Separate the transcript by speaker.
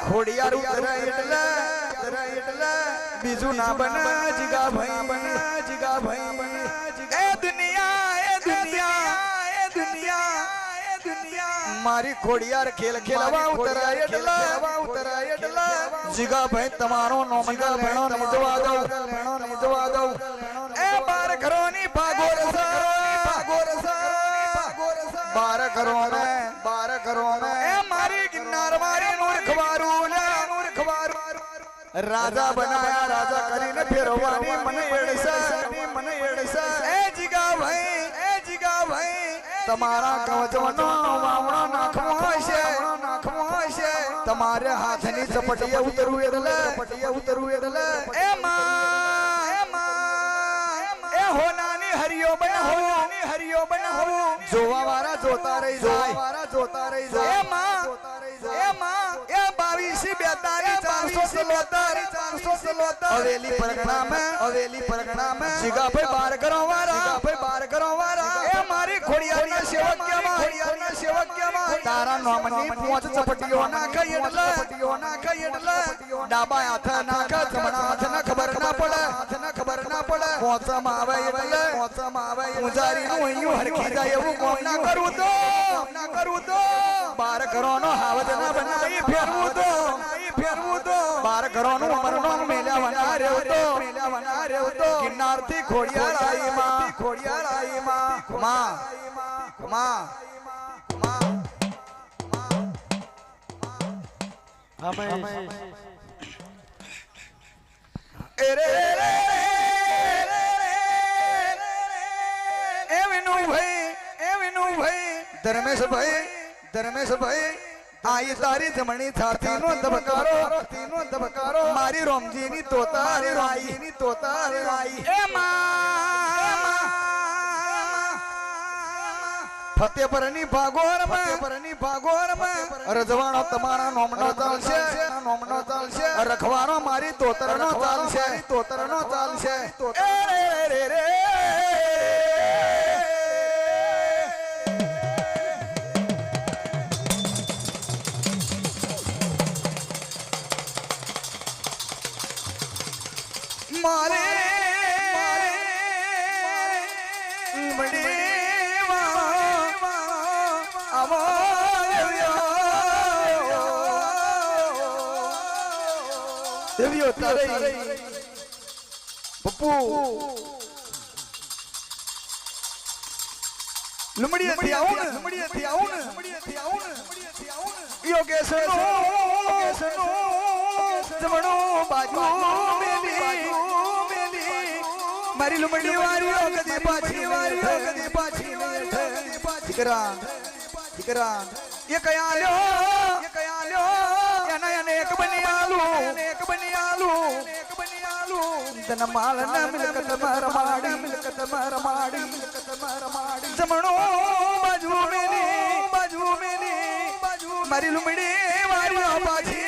Speaker 1: ખોડિયાર ઉતરે એટલે બીજું ના બને જીગા ભાઈ એ દુનિયા મારી ખોડિયાર ખેલ ખેલવા ઉતરે એટલે જીગા ભાઈ તમારો નોમિનલ ભેણો નિજવા દઉં એ બાર ઘરોની ભાગોર બાર કરો ને એ મારી ગિરનાર મારી મૂર્ખવારું રાજા બનાયા રાજા કરીને ફેરવાની મને એડસે એ જીગા ભાઈ તમારા કવચનો વાવણો નાખવો હશે તમારે હાથની ચપટીએ ઉતરવું એટલે એ માં એ હોનાની હરિયો બનાવો જોવા વાળા જોતા રહી જાય એ માં એ 22 477 હવેલી પરગણા में જીગા ભાઈ બાર કરો વાળા એ મારી ખોડિયારના સેવક્યમાં તારા નામની પોંચ ચપટીઓ નાખી એટલે ડાબા હાથ નાખ જમણા હાથ ના ખબર ના પડે પોંચમાં આવે પૂજારી નું અહીંયા હરખી જાય એવું કોમ ના કરું તો બાર ઘરોનો હાવજ ના બનાવી ફેરવું તો બાર ઘરોનું અમરનો મેલ્યા રહ્યો તો ગિરનાર થી ખોડિયાર આઈ માં ધર્મેશ ભાઈ આઈ તારી જમણી છાતી નો ધબકારો મારી રોમજી ની તોતા રાઈ એ માં ફતેપરની ભાગોર માં રજવાણો તમારા નોમનો ચાલશે રખવાણો મારી તોતરનો ચાલશે રે मारे पप्पू लुमड़िया थी आऊं यो कैसे जमणो बाजू मारी लुमड़ी वारी कदी पाछी ठिकरा ये कया लो याना एक बनी आलू तन माल न मिलकत मारमाड़ी जमणो बाजू मेली मारी लुमड़ी वारी पाछी